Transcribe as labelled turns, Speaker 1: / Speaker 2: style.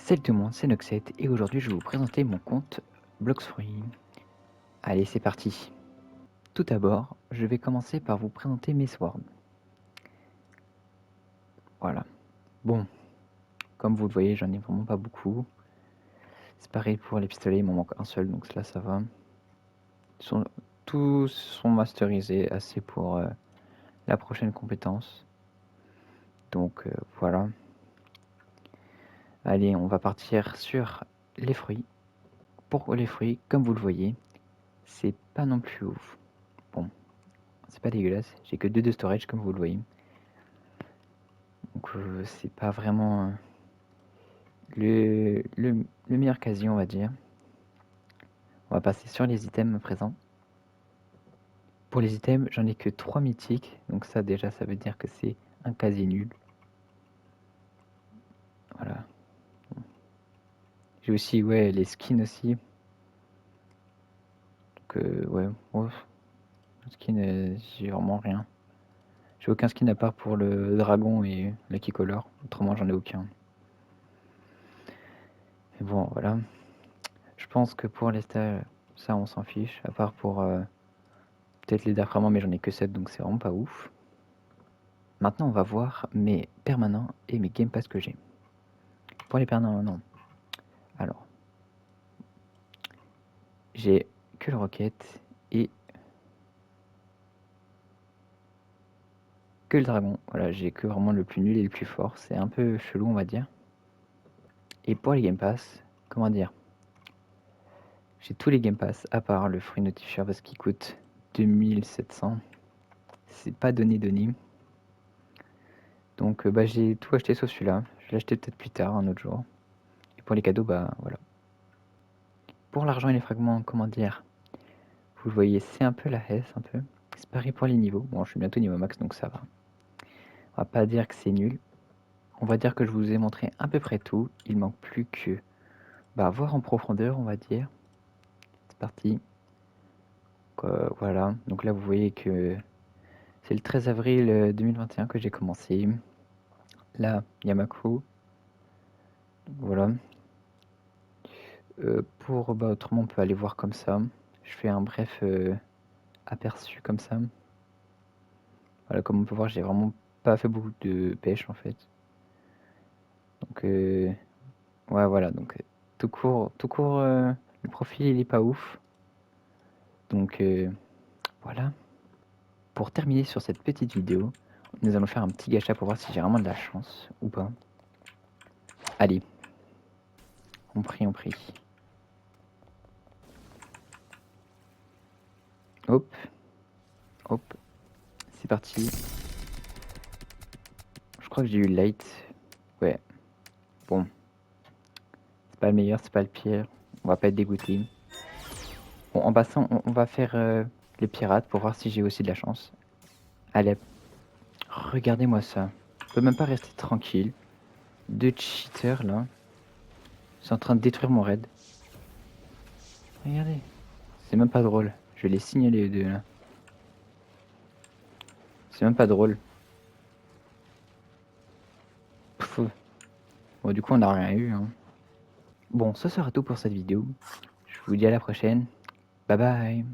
Speaker 1: Salut tout le monde, c'est Noxet et aujourd'hui je vais vous présenter mon compte Bloxfruit. Allez, c'est parti. Tout d'abord, je vais commencer par vous présenter mes swords. Voilà. Bon, comme vous le voyez, j'en ai vraiment pas beaucoup. C'est pareil pour les pistolets, il m'en manque un seul, donc là ça va. Tous sont masterisés, assez pour la prochaine compétence. Donc voilà. Allez, on va partir sur les fruits. Pour les fruits, comme vous le voyez, c'est pas non plus ouf. Bon, c'est pas dégueulasse, j'ai que 2 de storage comme vous le voyez. Donc c'est pas vraiment le meilleur quasi, on va dire. On va passer sur les items à présent. Pour les items, j'en ai que 3 mythiques, donc ça déjà ça veut dire que c'est un quasi nul. Voilà. J'ai aussi les skins aussi. Donc ouais, skin j'ai vraiment rien. J'ai aucun skin à part pour le dragon et Lucky Color, autrement j'en ai aucun. Mais bon voilà. Je pense que pour les stats, ça on s'en fiche, à part pour peut-être les dark armor, mais j'en ai que 7 donc c'est vraiment pas ouf. Maintenant, on va voir mes permanents et mes game pass que j'ai. Pour les permanents, alors, j'ai que le rocket et que le dragon. Voilà, j'ai que vraiment le plus nul et le plus fort. C'est un peu chelou, on va dire. Et pour les game pass, comment dire, j'ai tous les game pass à part le fruit notifier parce qu'il coûte 2700. C'est pas donné. Donc j'ai tout acheté sauf celui-là. Je vais l'acheter peut-être plus tard, un autre jour. Et pour les cadeaux, voilà. Pour l'argent et les fragments, comment dire, vous le voyez, c'est un peu la hesse, un peu. C'est pareil pour les niveaux. Bon, je suis bientôt niveau max, donc ça va. On va pas dire que c'est nul. On va dire que je vous ai montré à peu près tout. Il manque plus que voir en profondeur, on va dire. C'est parti. Voilà. Donc là, vous voyez que c'est le 13 avril 2021 que j'ai commencé. Là, il y a ma crew. Voilà. Autrement, on peut aller voir comme ça. Je fais un bref aperçu comme ça. Voilà, comme on peut voir, j'ai vraiment pas fait beaucoup de pêche en fait. Donc, ouais, voilà. Donc, tout court, le profil il est pas ouf. Donc, voilà. Pour terminer sur cette petite vidéo, nous allons faire un petit gacha pour voir si j'ai vraiment de la chance ou pas. Allez, on prie, on prie. Hop, hop, c'est parti. Je crois que j'ai eu light. Ouais, bon. C'est pas le meilleur, c'est pas le pire. On va pas être dégoûté. Bon, en passant, on va faire les pirates pour voir si j'ai aussi de la chance. Allez, regardez-moi ça. Je peux même pas rester tranquille. 2 cheaters là. Ils sont en train de détruire mon raid. Regardez. C'est même pas drôle. Je vais les signaler les deux là. C'est même pas drôle. Pff. Bon, du coup, on n'a rien eu. Hein. Bon, ce sera tout pour cette vidéo. Je vous dis à la prochaine. Bye bye.